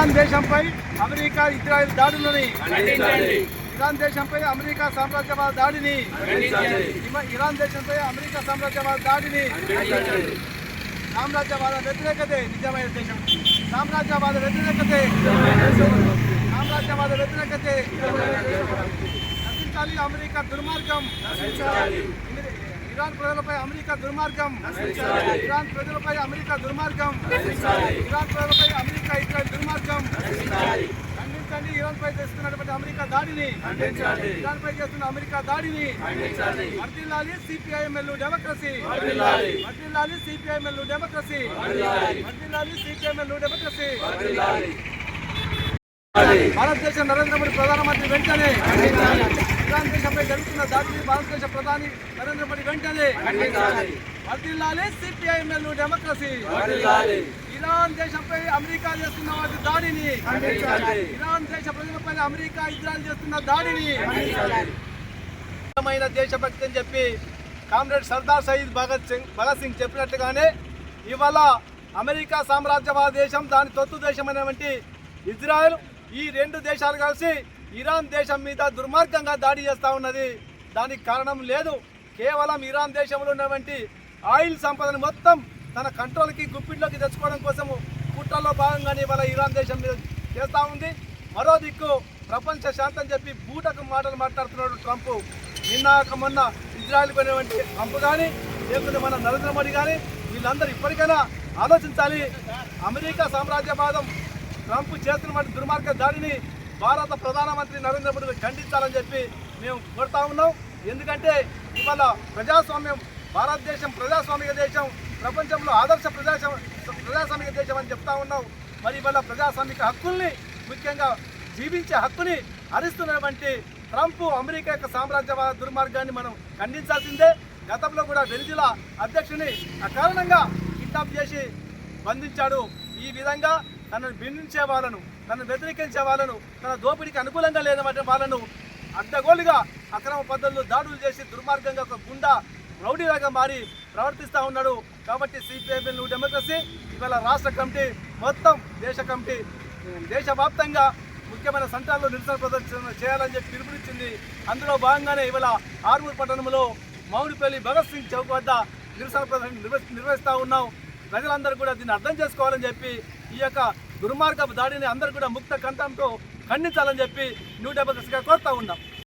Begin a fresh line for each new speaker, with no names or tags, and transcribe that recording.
Iran దేశంపై America Israel దాడులని Iran దేశంపై అమెరికా సామ్రాజ్యవాద దాడిని ఇరాన్ దేశంపై అమెరికా సామ్రాజ్యవాద దాడిని సామ్రాజ్యవాద వ్యతిరేకతే నిజమైన దేశం సామ్రాజ్యవాద వ్యతిరేకతే నశించాలి అమెరికా దుర్మార్గం ఇరాన్ ప్రజలపై అమెరికా దుర్మార్గం ఇరాన్ ప్రజలపై అమెరికా దుర్మార్గం ఇరాన్ ప్రజలపై అమెరికా ఇజ్రాయెల్ దుర్మార్గం ఖండించండి ఇరాన్ పై చేస్తున్నటువంటి అమెరికా దాడిని ఇరాన్ పై చేస్తున్న అమెరికా దాడిని వర్ధిల్లాలి సిపిఐఎంఎల్ డెమోక్రసీ వర్ధిల్లాలి సిపిఐఎంఎల్ డెమోక్రసీ వర్ధిల్లాలి సిపిఐఎంఎల్ డెమోక్రసీ భారతదేశ నరేంద్ర మోడీ ప్రధానమంత్రి వెంటనే ఇరాన్ దేశంపై జరుగుతున్న దాడిని భారతదేశ ప్రధాని నరేంద్ర మోడీ వెంటనే వర్ధిల్లాలి సిపిఐఎంఎల్ డెమోక్రసీ ఇరాన్ దేశంపై అమెరికా చేస్తున్న వాటి దాడిని ఇరాన్ దేశ ప్రజలపై అమెరికా ఇజ్రాయెల్ చేస్తున్న దాడిని దేశభక్తి అని చెప్పి కామ్రేడ్ సర్దార్ సయీద్ భగత్ సింగ్ చెప్పినట్టుగానే ఇవాళ అమెరికా సామ్రాజ్యవాద దేశం దాని తొత్తు దేశమైనటువంటి ఇజ్రాయెల్ ఈ రెండు దేశాలు కలిసి ఇరాన్ దేశం మీద దుర్మార్గంగా దాడి చేస్తూ ఉన్నది. దానికి కారణం లేదు, కేవలం ఇరాన్ దేశంలో ఉన్నటువంటి ఆయిల్ సంపదను మొత్తం తన కంట్రోల్కి గుప్పిట్లోకి తెచ్చుకోవడం కోసము కుట్రలో భాగంగానే ఇవాళ ఇరాన్ దేశం మీద చేస్తూ ఉంది. మరో దిక్కు ప్రపంచ శాంతం చెప్పి బూటకు మాటలు మాట్లాడుతున్నాడు ట్రంప్. నిన్నాక మొన్న ఇజ్రాయెల్ కొనేటువంటి ట్రంప్ కానీ లేకపోతే మన నరేంద్ర మోడీ కానీ వీళ్ళందరూ ఇప్పటికైనా ఆలోచించాలి. అమెరికా సామ్రాజ్యవాదం ట్రంప్ చేస్తున్న దుర్మార్గ దాడిని భారత ప్రధానమంత్రి నరేంద్ర మోడీ ఖండించాలని చెప్పి మేము కోరుతా ఉన్నాం. ఎందుకంటే ఇవాళ ప్రజాస్వామ్యం, భారతదేశం ప్రజాస్వామిక దేశం, ప్రపంచంలో ఆదర్శ ప్రజాస్వామిక దేశం అని చెప్తా ఉన్నాం. మరి ఇవాళ ప్రజాస్వామిక హక్కుల్ని, ముఖ్యంగా జీవించే హక్కుని హరిస్తున్నటువంటి ట్రంప్ అమెరికా యొక్క సామ్రాజ్యవాద దుర్మార్గాన్ని మనం ఖండించాల్సిందే. గతంలో కూడా వెనిజులా అధ్యక్షుని అకారణంగా కిడ్నాప్ చేసి బంధించాడు. ఈ విధంగా తనను భిన్నించే వాళ్ళను, తనను వ్యతిరేకించే వాళ్ళను, తన దోపిడికి అనుకూలంగా లేనటువంటి వాళ్ళను అడ్డగోలుగా అక్రమ పద్ధతులు దాడులు చేసి దుర్మార్గంగా ఒక గుండా రౌడీలాగా మారి ప్రవర్తిస్తూ ఉన్నాడు. కాబట్టి సిపిఐఎంఎల్ డెమోక్రసీ ఇవాళ రాష్ట్ర కమిటీ మొత్తం దేశవ్యాప్తంగా ముఖ్యమైన సెంటర్లో నిరసన ప్రదర్శన చేయాలని చెప్పి పిలుపునిచ్చింది. అందులో భాగంగానే ఇవాళ ఆర్మూర్ పట్టణంలో మౌనిపల్లి భగత్ సింగ్ చౌక్ వద్ద నిరసన ప్రదర్శన నిర్వహిస్తూ ఉన్నాం. ప్రజలందరూ కూడా దీన్ని అర్థం చేసుకోవాలని చెప్పి ఈ యొక్క దుర్మార్గపు దాడిని అందరూ కూడా ముక్త కంఠంతో ఖండించాలని చెప్పి న్యూ డెమోక్రసీగా కోరుతూ ఉన్నాం.